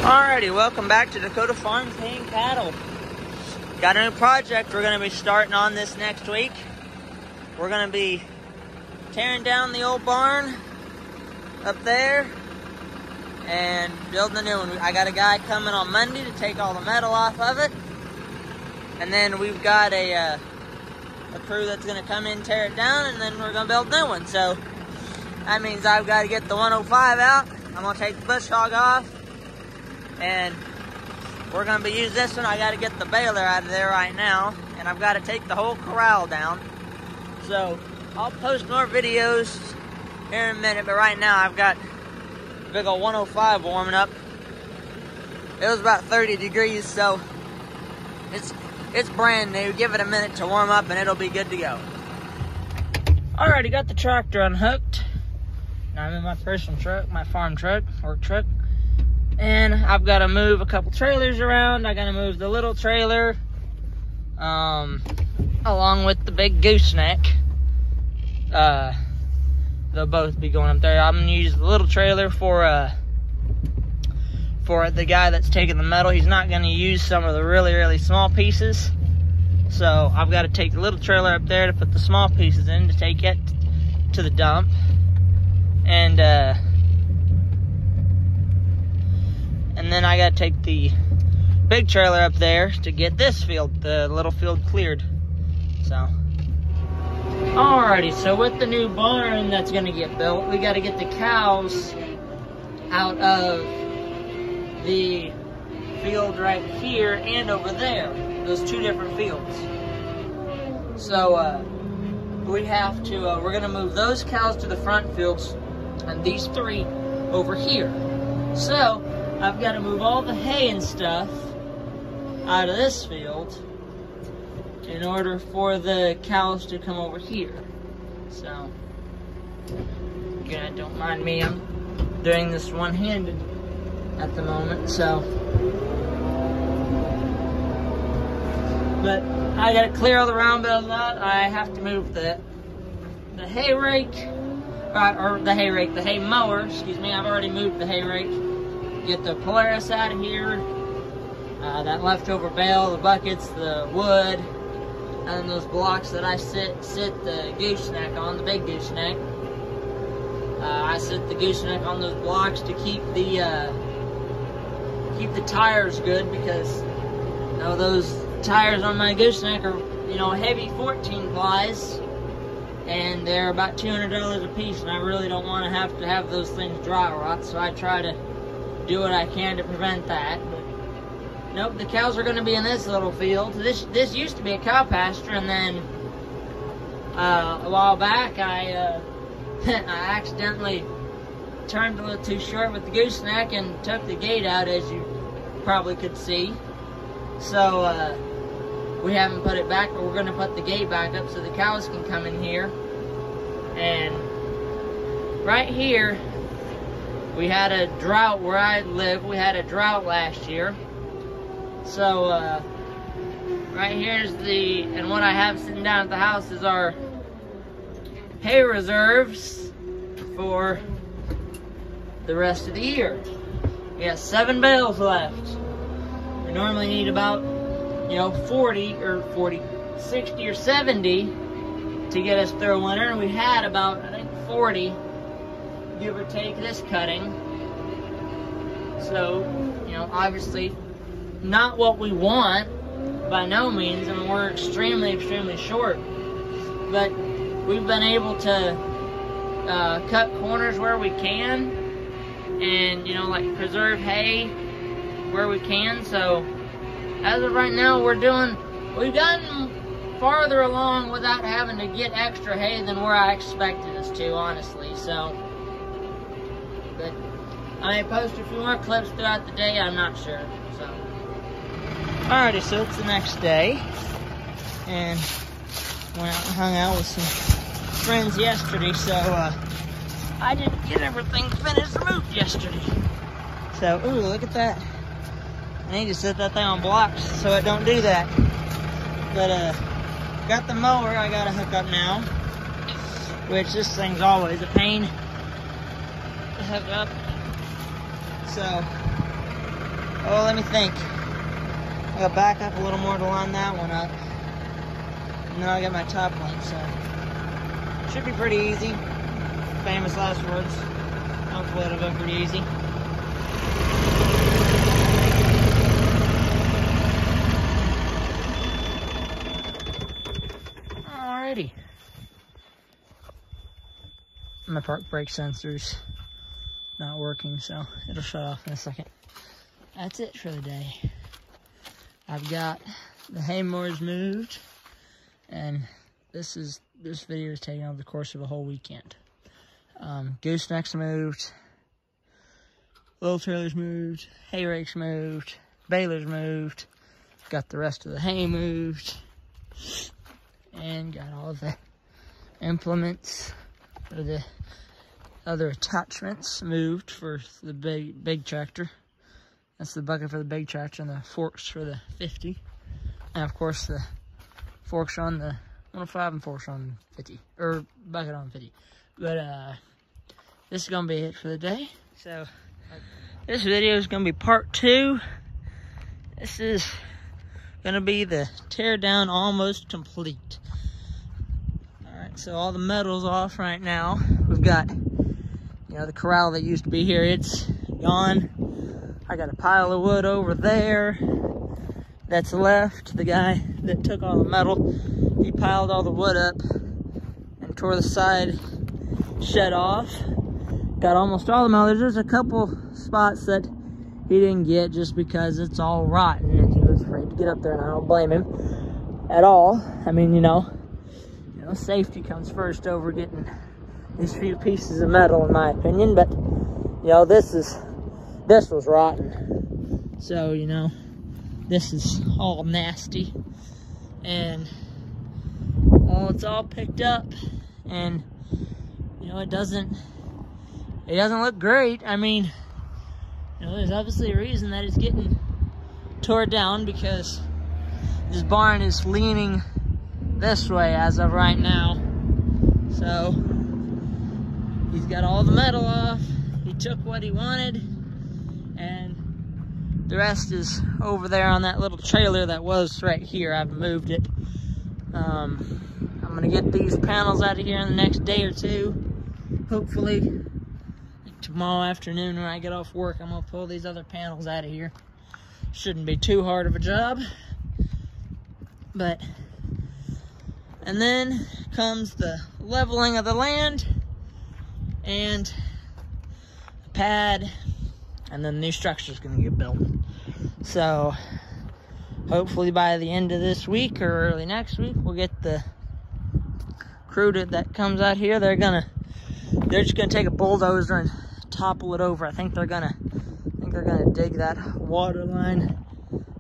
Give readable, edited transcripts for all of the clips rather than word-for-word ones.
Alrighty, welcome back to Dakota Farms Hay and Cattle. Got a new project we're going to be starting on this next week. We're going to be tearing down the old barn up there and building a new one. I got a guy coming on Monday to take all the metal off of it. And then we've got a crew that's going to come in, tear it down, and then we're going to build a new one. So that means I've got to get the 105 out. I'm going to take the bush hog off. And we're going to be using this one. I got to get the baler out of there right now. And I've got to take the whole corral down. So I'll post more videos here in a minute. But right now I've got a big old 105 warming up. It was about 30 degrees. So it's brand new. Give it a minute to warm up and it'll be good to go. Alrighty, got the tractor unhooked. Now I'm in my personal truck, my farm truck, work truck. And I've got to move a couple trailers around. I got to move the little trailer along with the big gooseneck. They'll both be going up there. I'm going to use the little trailer for the guy that's taking the metal. He's not going to use some of the really, really small pieces. So I've got to take the little trailer up there to put the small pieces in to take it to the dump. And then I gotta take the big trailer up there to get this field, the little field, cleared. So, alrighty, so with the new barn that's gonna get built, we gotta get the cows out of the field right here and over there, those two different fields. So, we have to, we're gonna move those cows to the front fields and these three over here. So, I've got to move all the hay and stuff out of this field in order for the cows to come over here. So, again, don't mind me, I'm doing this one-handed at the moment, so. But I got to clear all the round bales out. I have to move the hay rake, the hay mower, excuse me. I've already moved the hay rake. Get the Polaris out of here, that leftover bale, the buckets, the wood, and those blocks that I sit the gooseneck on, the big gooseneck. I sit the gooseneck on those blocks to keep the tires good, because you know those tires on my gooseneck are heavy 14 plies, and they're about $200 a piece, and I really don't want to have those things dry rot, so I try to do what I can to prevent that. But nope, the cows are going to be in this little field. This used to be a cow pasture, and then a while back I accidentally turned a little too short with the gooseneck and took the gate out, as you probably could see. So we haven't put it back, but we're going to put the gate back up so the cows can come in here. And right here, we had a drought where I live. We had a drought last year. So, right here's and what I have sitting down at the house is our hay reserves for the rest of the year. We got 7 bales left. We normally need about, 60 or 70 to get us through winter. And we had about, I think, 40. Give or take this cutting. So, obviously not what we want by no means, and we're extremely, extremely short. But we've been able to cut corners where we can, and like preserve hay where we can. So as of right now, we've gotten farther along without having to get extra hay than where I expected us to, honestly. So, but I may post a few more clips throughout the day, I'm not sure. So, alrighty, so it's the next day, and went out and hung out with some friends yesterday, so I didn't get everything finished removed yesterday. So, ooh, look at that. I need to set that thing on blocks so it don't do that. But got the mower I gotta hook up now, which this thing's always a pain to hook up. So Oh, let me think. I gotta back up a little more to line that one up. And then I'll get my top one, so. Should be pretty easy. Famous last words. Hopefully it'll go pretty easy. Alrighty. My park brake sensor's not working, so it'll shut off in a second. That's it for the day. I've got the hay mowers moved, and this video is taken over the course of a whole weekend. Goosenecks moved, little trailers moved, hay rakes moved, balers moved, got the rest of the hay moved, and got all the implements for the other attachments moved for the big tractor. That's the bucket for the big tractor and the forks for the 50. And of course the forks on the 105 and forks on 50, or bucket on 50. But this is gonna be it for the day. So this video is gonna be part 2. This is gonna be the tear down almost complete. Alright, so all the metal's off right now. We've got, you know, the corral that used to be here, it's gone. I got a pile of wood over there that's left. The guy that took all the metal, he piled all the wood up and tore the side shed off. Got almost all the metal. There's a couple spots that he didn't get just because it's all rotten and he was afraid to get up there, and I don't blame him at all. I mean, you know, safety comes first over getting these few pieces of metal, in my opinion. But, you know, this was rotten. So, you know, this is all nasty. And, well, it's all picked up. And, you know, it doesn't look great. I mean, you know, there's obviously a reason that it's getting tore down, because this barn is leaning this way as of right now. So, he's got all the metal off. He took what he wanted, and the rest is over there on that little trailer that was right here. I've moved it. I'm gonna get these panels out of here in the next day or two. Hopefully, tomorrow afternoon when I get off work, I'm gonna pull these other panels out of here. Shouldn't be too hard of a job. But, and then comes the leveling of the land and a pad, and then the new structure is going to get built. So hopefully by the end of this week or early next week, we'll get the crew that comes out here. They're just gonna take a bulldozer and topple it over. I think they're gonna dig that water line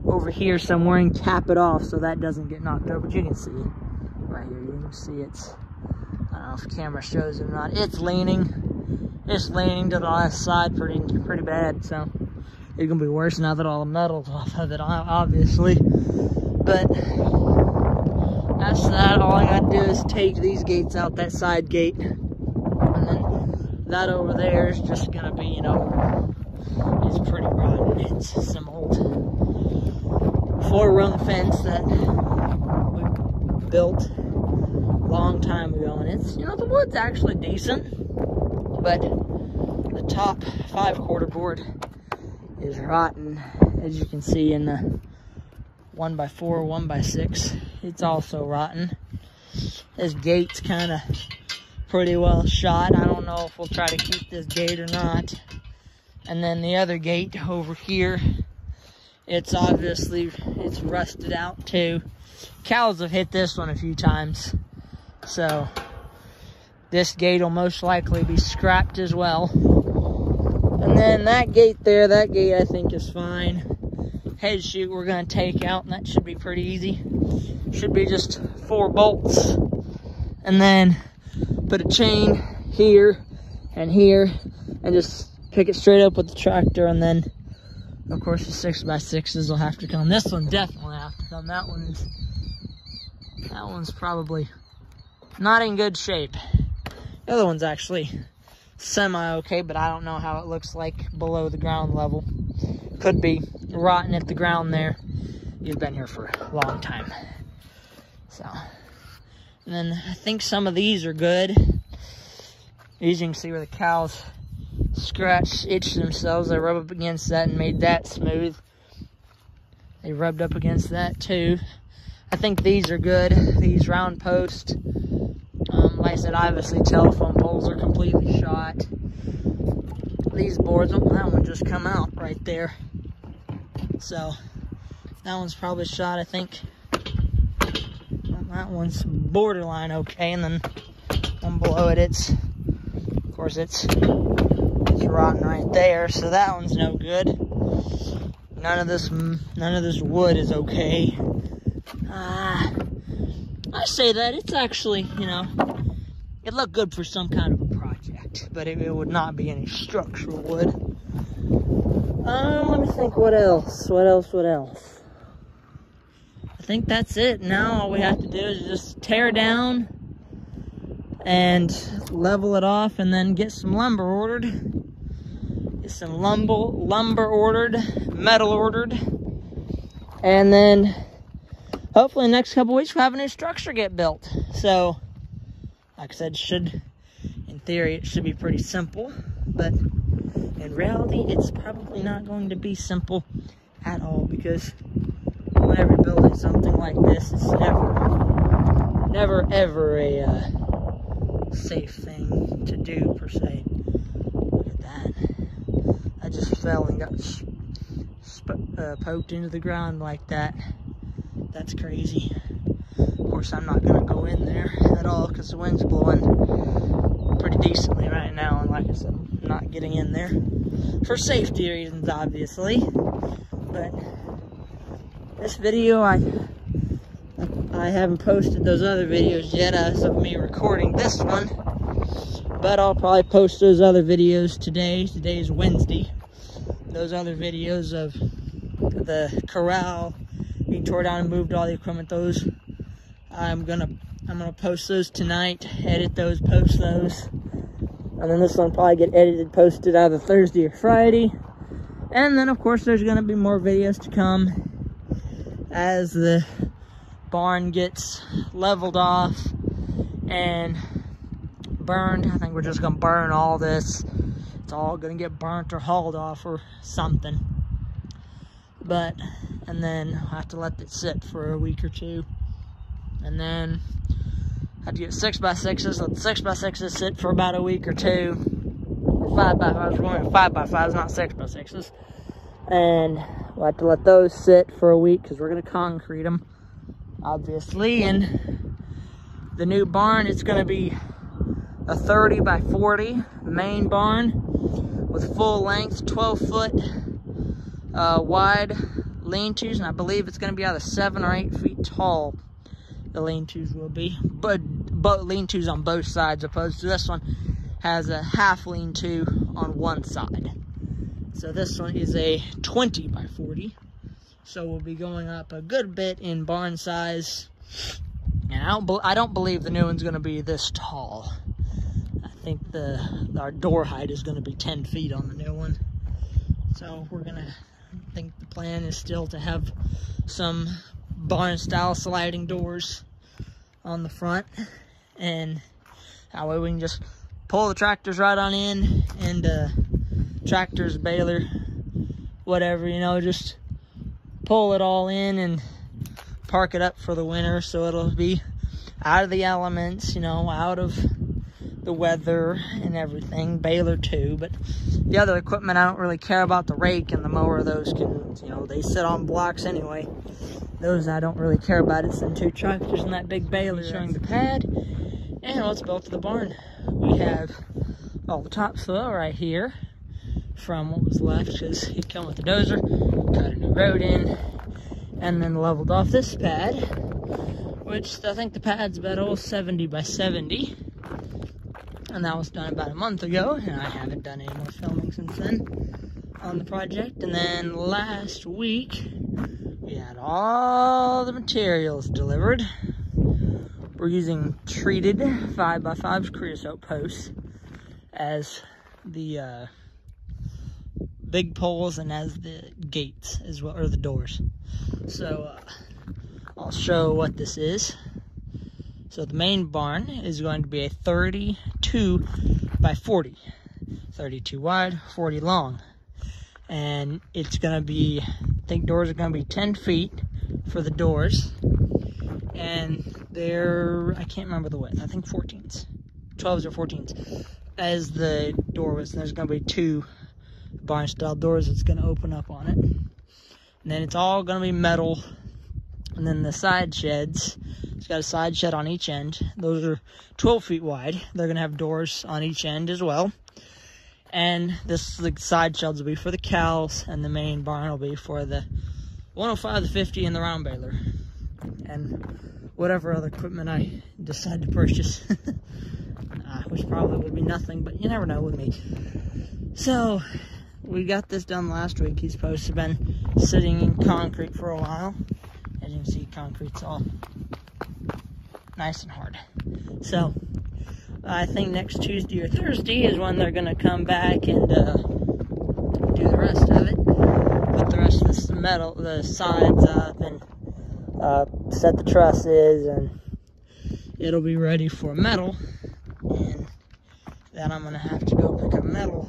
over here somewhere and cap it off so that doesn't get knocked over. But you can see right here, you can see it's, I don't know if the camera shows it or not, it's leaning to the left side pretty bad. So it's gonna be worse now that all the metal's off of it, obviously. But that's that. All I gotta do is take these gates out, that side gate, and then that over there is just gonna be, you know, it's pretty rotten. It's some old 4-rung fence that we built a long time ago, and it's, you know, the wood's actually decent, but the top 5/4 board is rotten, as you can see in the 1x4, 1x6. It's also rotten. This gate's kind of pretty well shot. I don't know if we'll try to keep this gate or not. And then the other gate over here, it's obviously, it's rusted out too. Cows have hit this one a few times. So this gate will most likely be scrapped as well. And then that gate there, that gate I think is fine. Head chute we're gonna take out, and that should be pretty easy. Should be just 4 bolts. And then put a chain here and here and just pick it straight up with the tractor, and then of course the 6x6s will have to come. This one definitely have to come. That one's probably not in good shape. The other one's actually semi-okay, but I don't know how it looks like below the ground level. could be rotting at the ground there. You've been here for a long time. So, and then I think some of these are good. As you can see where the cows itched themselves. I rubbed up against that and made that smooth. They rubbed up against that too. I think these are good. These round posts. Like I said, obviously telephone poles are completely shot. These boards, that one just come out right there. So that one's probably shot, I think. That one's borderline okay, and then one below it, it's rotten right there. So that one's no good. None of this wood is okay. I say that it's actually, you know, it looked good for some kind of a project, but it would not be any structural wood. Let me think, what else? I think that's it. Now all we have to do is just tear down and level it off, and then get some lumber ordered. Get some lumber ordered, metal ordered, and then hopefully in the next couple weeks we'll have a new structure get built. So, like I said, in theory, it should be pretty simple, but in reality, it's probably not going to be simple at all, because whenever you're building something like this, it's never ever a safe thing to do, per se. Look at that. I just fell and got poked into the ground like that. That's crazy. Of course, I'm not gonna go in there at all because the wind's blowing pretty decently right now, and like I said, I'm not getting in there for safety reasons, obviously. But this video, I haven't posted those other videos yet as of me recording this one, but I'll probably post those other videos today. Today's Wednesday. Those other videos of the corral being tore down and moved, all the equipment, those I'm gonna post those tonight, edit those, post those, and then this one will probably get edited, posted either Thursday or Friday. And then of course there's gonna be more videos to come as the barn gets leveled off and burned. I think we're just gonna burn all this. It's all gonna get burnt or hauled off or something. And then I have to let it sit for a week or two. And then I have to get 6x6s, let the 6x6s sit for about a week or two. Or 5x5s, we're going 5x5s, not 6x6s. And we'll have to let those sit for a week because we're gonna concrete them, obviously. And the new barn, it's gonna be a 30x40 main barn with full length, 12-foot wide lean-tos, and I believe it's going to be either 7 or 8 feet tall. The lean-tos will be, but lean-tos on both sides, opposed to this one has a half lean-to on one side. So this one is a 20x40, so we'll be going up a good bit in barn size. And I don't believe the new one's going to be this tall. I think our door height is going to be 10 feet on the new one. So I think the plan is still to have some barn-style sliding doors on the front, and that way we can just pull the tractors right on in, and tractors, baler, whatever, you know, just pull it all in and park it up for the winter, so it'll be out of the elements, you know, out of the weather and everything. Baler too, but the other equipment, I don't really care about. The rake and the mower, those can, you know, they sit on blocks anyway. Those I don't really care about. It's them 2 tractors and that big baler. Showing the pad and what's built to the barn. We have all the topsoil right here from what was left, because he came with the dozer, cut a new road in, and then leveled off this pad, which I think the pad's about 70x70. And that was done about a month ago, and I haven't done any more filming since then on the project. And then last week, we had all the materials delivered. We're using treated 5x5 creosote posts as the big poles and has the gates as well, or the doors. So I'll show what this is. So the main barn is going to be a 32 by 40. 32 wide, 40 long. And it's going to be, I think doors are going to be 10 feet for the doors. And they're, I can't remember the width, I think 14s. 12s or 14s. As the door was, there's going to be 2 barn style doors that's going to open up on it. And then it's all going to be metal. And then the side sheds, it's got a side shed on each end. Those are 12 feet wide. They're going to have doors on each end as well. And the side sheds will be for the cows, and the main barn will be for the 105, the 50, and the round baler. And whatever other equipment I decide to purchase. Which probably would be nothing, but you never know with me. So, we got this done last week. He's supposed to have been sitting in concrete for a while. As you can see, concrete's all nice and hard. So, I think next Tuesday or Thursday is when they're going to come back and do the rest of it. Put the rest of this metal, the sides up, and set the trusses, and it'll be ready for metal. And then I'm going to have to go pick up metal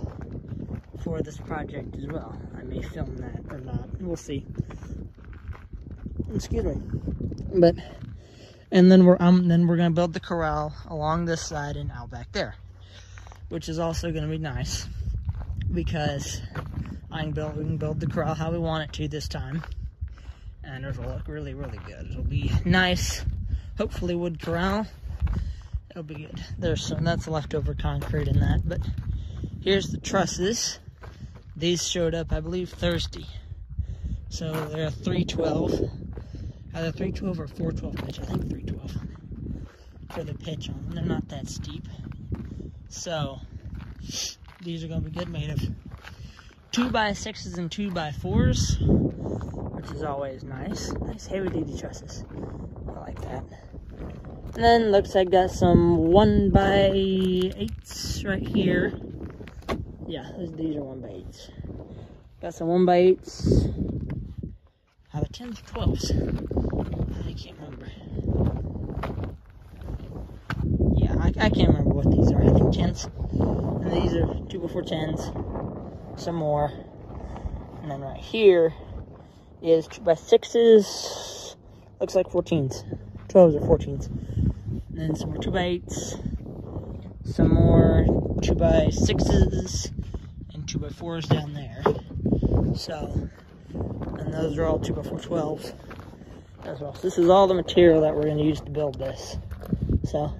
for this project as well. I may film that or not. We'll see. Excuse me. But and then we're gonna build the corral along this side and out back there, which is also gonna be nice because we can build the corral how we want it to this time, and it'll look really, really good. It'll be nice, hopefully wood corral. It'll be good. There's some that's leftover concrete in that, but here's the trusses. These showed up, I believe, Thursday. So they're 312. Either 312 or 412 pitch. I think 312 for the pitch on them. They're not that steep. So these are going to be good, made of 2x6s and 2x4s, which is always nice. Nice heavy-duty trusses. I like that. And then looks like got some 1x8s right here. Yeah, these are 1x8s. Got some 1x8s. Are they 10s or 12s? I can't remember. Yeah, I can't remember what these are. I think 10s. And these are 2x4 10s. Some more. And then right here is 2x6s. Looks like 14s. 12s or 14s. And then some more 2x8s. Some more 2x6s. And 2x4s down there. So, and those are all 2x4 12s as well. So this is all the material that we're going to use to build this. So,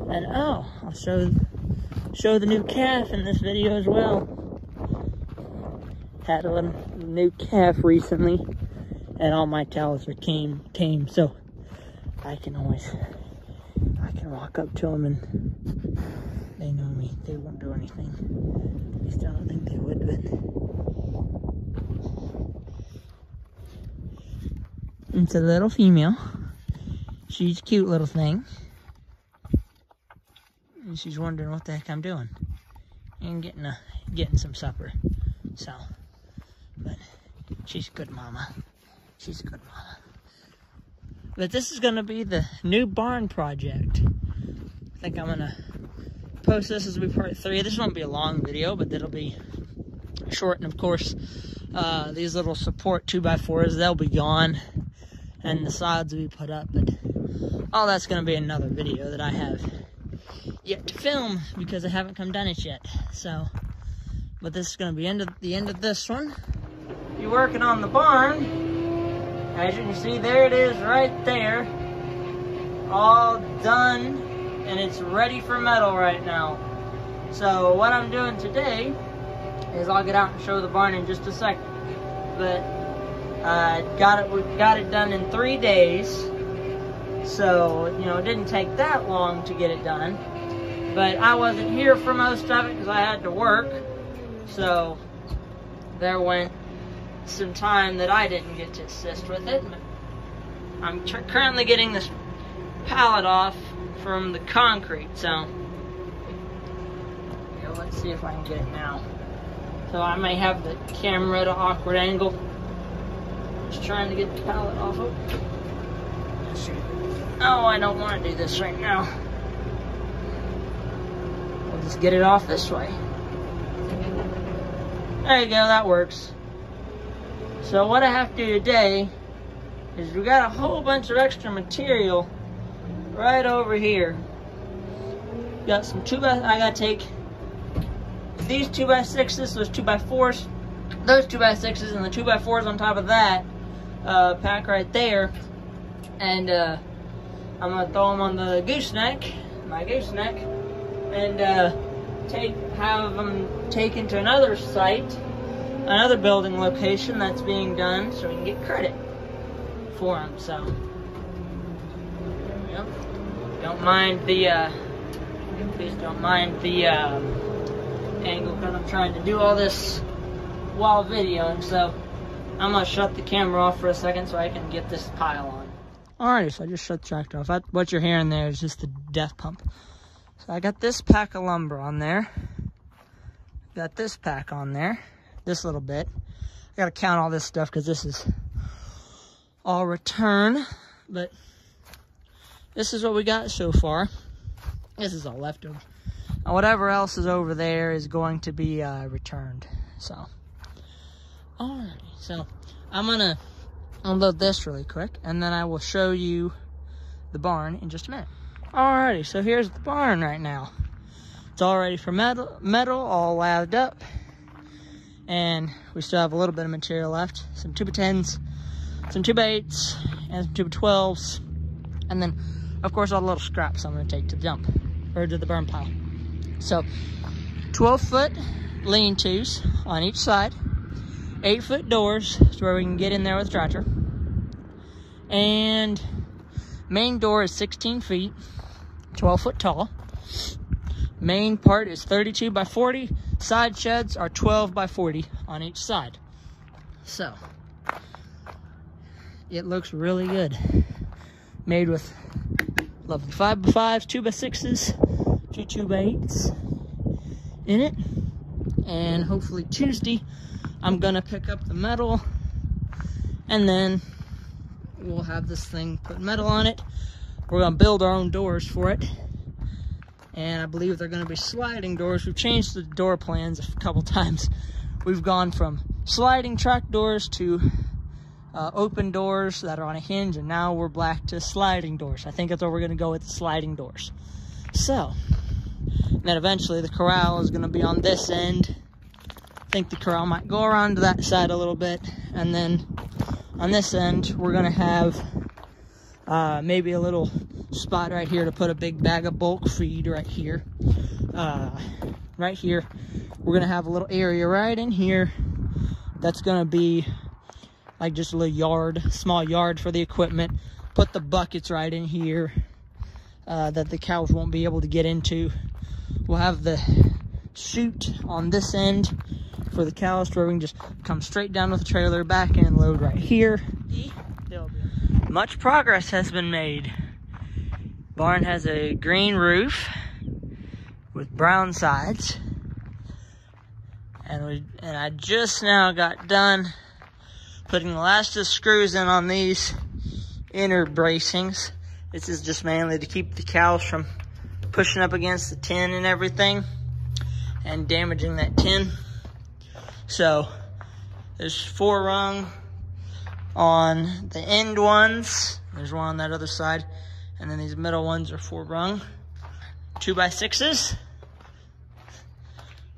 and oh, I'll show the new calf in this video as well. Had a little new calf recently, and all my cows are tame, so I can walk up to them and they know me. They won't do anything. At least I don't think they would, but. It's a little female. She's a cute little thing. And she's wondering what the heck I'm doing. And getting some supper. So, but she's a good mama. She's a good mama. But this is gonna be the new barn project. I think I'm gonna post this as will be part 3. This won't be a long video, but it'll be short. And of course, these little support 2x4s, they'll be gone. And the sides will be put up, but all that's going to be another video that I have yet to film because I haven't come done it yet. So, but this is going to be the end of this one. You're working on the barn. As you can see, there it is right there. All done, and it's ready for metal right now. So what I'm doing today is I'll get out and show the barn in just a second. But we got it done in 3 days, so you know it didn't take that long to get it done. But I wasn't here for most of it because I had to work, so there went some time that I didn't get to assist with it. I'm currently getting this pallet off from the concrete, so let's see if I can get it now. So I may have the camera at an awkward angle. Just trying to get the pallet off of. Oh, I don't want to do this right now. We'll just get it off this way. There you go, that works. So what I have to do today is we got a whole bunch of extra material right over here. Got some I gotta take these 2x6s, those 2x4s, those 2x6s, and the 2x4s on top of that, pack right there, and I'm gonna throw them on the gooseneck, my gooseneck, and have them taken to another site, another building location that's being done, so we can get credit for them. So, yep. Don't mind the, please don't mind the angle, because I'm trying to do all this while videoing. So I'm gonna shut the camera off for a second so I can get this pile on. Alright, so I just shut the tractor off. What you're hearing there is just the death pump. So I got this pack of lumber on there. Got this pack on there. This little bit. I gotta count all this stuff because this is all return. But this is what we got so far. This is all leftover. And whatever else is over there is going to be returned. So, alright. So I'm gonna unload this really quick, and then I will show you the barn in just a minute. Alrighty, so here's the barn right now. It's all ready for metal, all lathered up, and we still have a little bit of material left. Some 2x10s, some 2x8s, and some 2x12s, and then, of course, all the little scraps I'm gonna take to the dump, or to the burn pile. So, 12-foot lean-tos on each side, 8-foot doors, so where we can get in there with the tractor. And main door is 16 feet, 12 foot tall. Main part is 32 by 40. Side sheds are 12 by 40 on each side. So, it looks really good. Made with lovely 5x5s, 2x6s, 2 2x8s in it. And hopefully Tuesday, I'm gonna pick up the metal, and then we'll have this thing put metal on it. We're gonna build our own doors for it, and I believe they're gonna be sliding doors. We've changed the door plans a couple times. We've gone from sliding track doors to open doors that are on a hinge, and now we're back to sliding doors. I think that's where we're gonna go with the sliding doors. So, then eventually the corral is gonna be on this end. I think the corral might go around to that side a little bit, and then on this end we're gonna have maybe a little spot right here to put a big bag of bulk feed right here. Right here we're gonna have a little area right in here that's gonna be like just a little yard, small yard for the equipment. Put the buckets right in here that the cows won't be able to get into. We'll have the chute on this end for the cows, where we can just come straight down with the trailer, back and load right here. Much progress has been made. Barn has a green roof with brown sides, and I just now got done putting the last of the screws in on these inner bracings. This is just mainly to keep the cows from pushing up against the tin and everything and damaging that tin. So there's 4 rung on the end ones. There's one on that other side. And then these middle ones are 4 rung. 2x6s,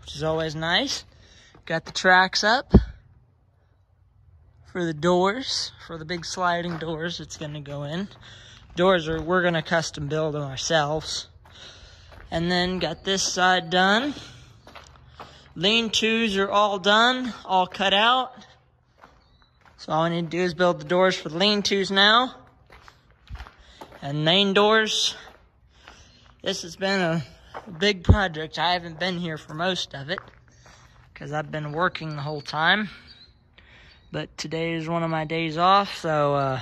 which is always nice. Got the tracks up for the doors, for the big sliding doors it's gonna go in. Doors we're gonna custom build them ourselves. And then got this side done. Lean-tos are all done, all cut out. So all I need to do is build the doors for the lean-tos now. And main doors. This has been a big project. I haven't been here for most of it because I've been working the whole time. But today is one of my days off, so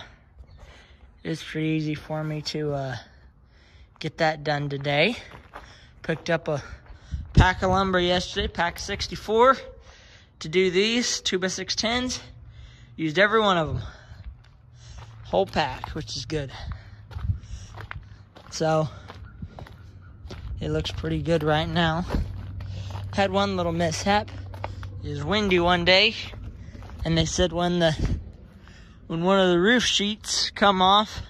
it's pretty easy for me to get that done today. Picked up a pack of lumber yesterday, pack 64, to do these 2x610s. Used every one of them. Whole pack, which is good. So, it looks pretty good right now. Had one little mishap. It was windy one day, and they said when one of the roof sheets come off,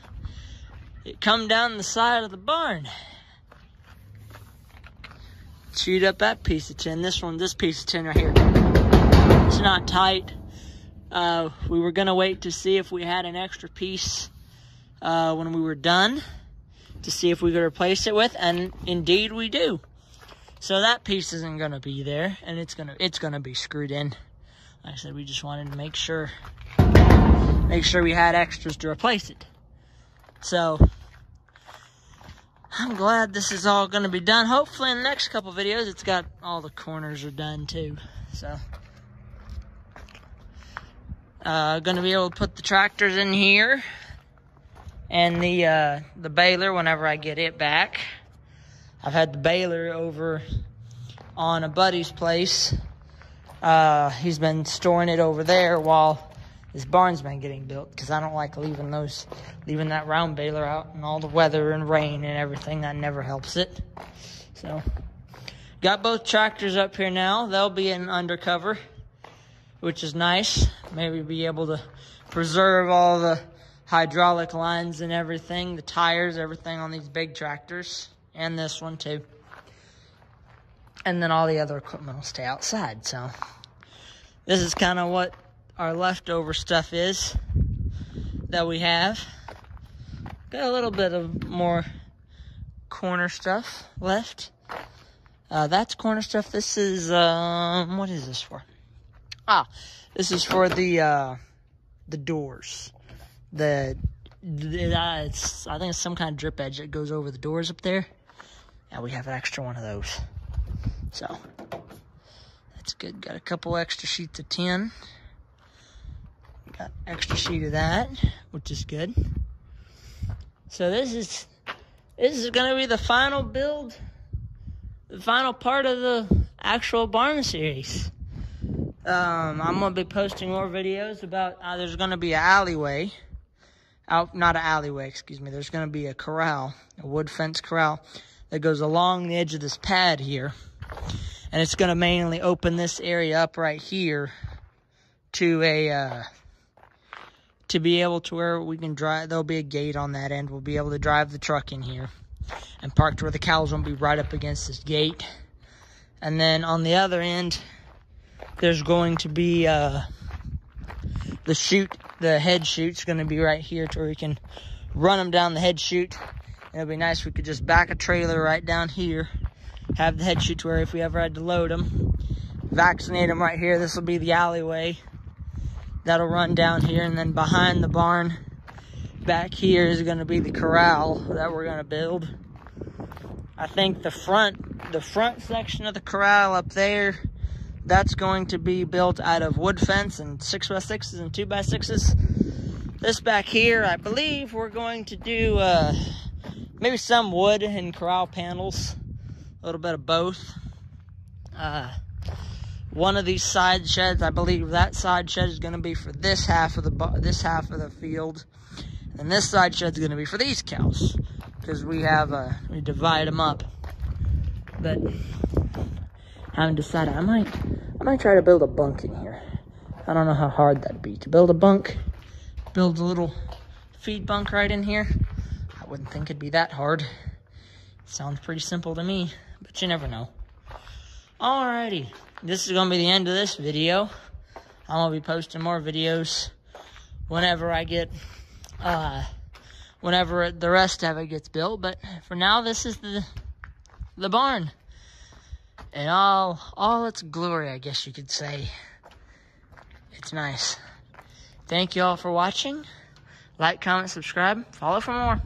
it come down the side of the barn. Chewed up that piece of tin. This piece of tin right here. It's not tight. We were gonna wait to see if we had an extra piece when we were done, to see if we could replace it with, and indeed we do. So that piece isn't gonna be there, and it's gonna be screwed in. Like I said, we just wanted to make sure we had extras to replace it. So I'm glad this is all gonna be done. Hopefully in the next couple videos, it's got all the corners are done too. So gonna be able to put the tractors in here and the baler whenever I get it back. I've had the baler over on a buddy's place. He's been storing it over there while this barn's been getting built, because I don't like leaving that round baler out in all the weather and rain and everything. That never helps it. So, got both tractors up here now. They'll be in undercover, which is nice. Maybe be able to preserve all the hydraulic lines and everything, the tires, everything on these big tractors, and this one too. And then all the other equipment will stay outside. So this is kind of what our leftover stuff is that we have. Got a little bit of more corner stuff left. That's corner stuff. This is, what is this for? This is for the doors. I think it's some kind of drip edge that goes over the doors up there. And we have an extra one of those. So, that's good. Got a couple extra sheets of tin. Got extra sheet of that, which is good. So this is gonna be the final build, the final part of the actual barn series. I'm gonna be posting more videos about, there's gonna be an alleyway. Not an alleyway, excuse me. There's gonna be a corral, a wood fence corral that goes along the edge of this pad here. And it's gonna mainly open this area up right here to to be able to where we can drive. There'll be a gate on that end. We'll be able to drive the truck in here and park to where the cows won't be right up against this gate. And then on the other end, there's going to be the head chute's going to be right here to where we can run them down the head chute. It'll be nice if we could just back a trailer right down here, have the head chute to where if we ever had to load them, vaccinate them right here. This will be the alleyway that'll run down here, and then behind the barn back here is going to be the corral that we're going to build. I think the front section of the corral up there, that's going to be built out of wood fence and 6x6s and 2x6s. This back here, I believe we're going to do maybe some wood and corral panels, a little bit of both. One of these side sheds, I believe that side shed is going to be for this half of the field, and this side shed is going to be for these cows, because we divide them up. But I haven't decided. I might try to build a bunk in here. I don't know how hard that'd be to build a bunk, build a little feed bunk right in here. I wouldn't think it'd be that hard. Sounds pretty simple to me, but you never know. Alrighty, this is gonna be the end of this video. I'm gonna be posting more videos whenever I get, whenever the rest of it gets built. But for now, this is the barn in all its glory, I guess you could say. It's nice. Thank you all for watching. Like, comment, subscribe, follow for more.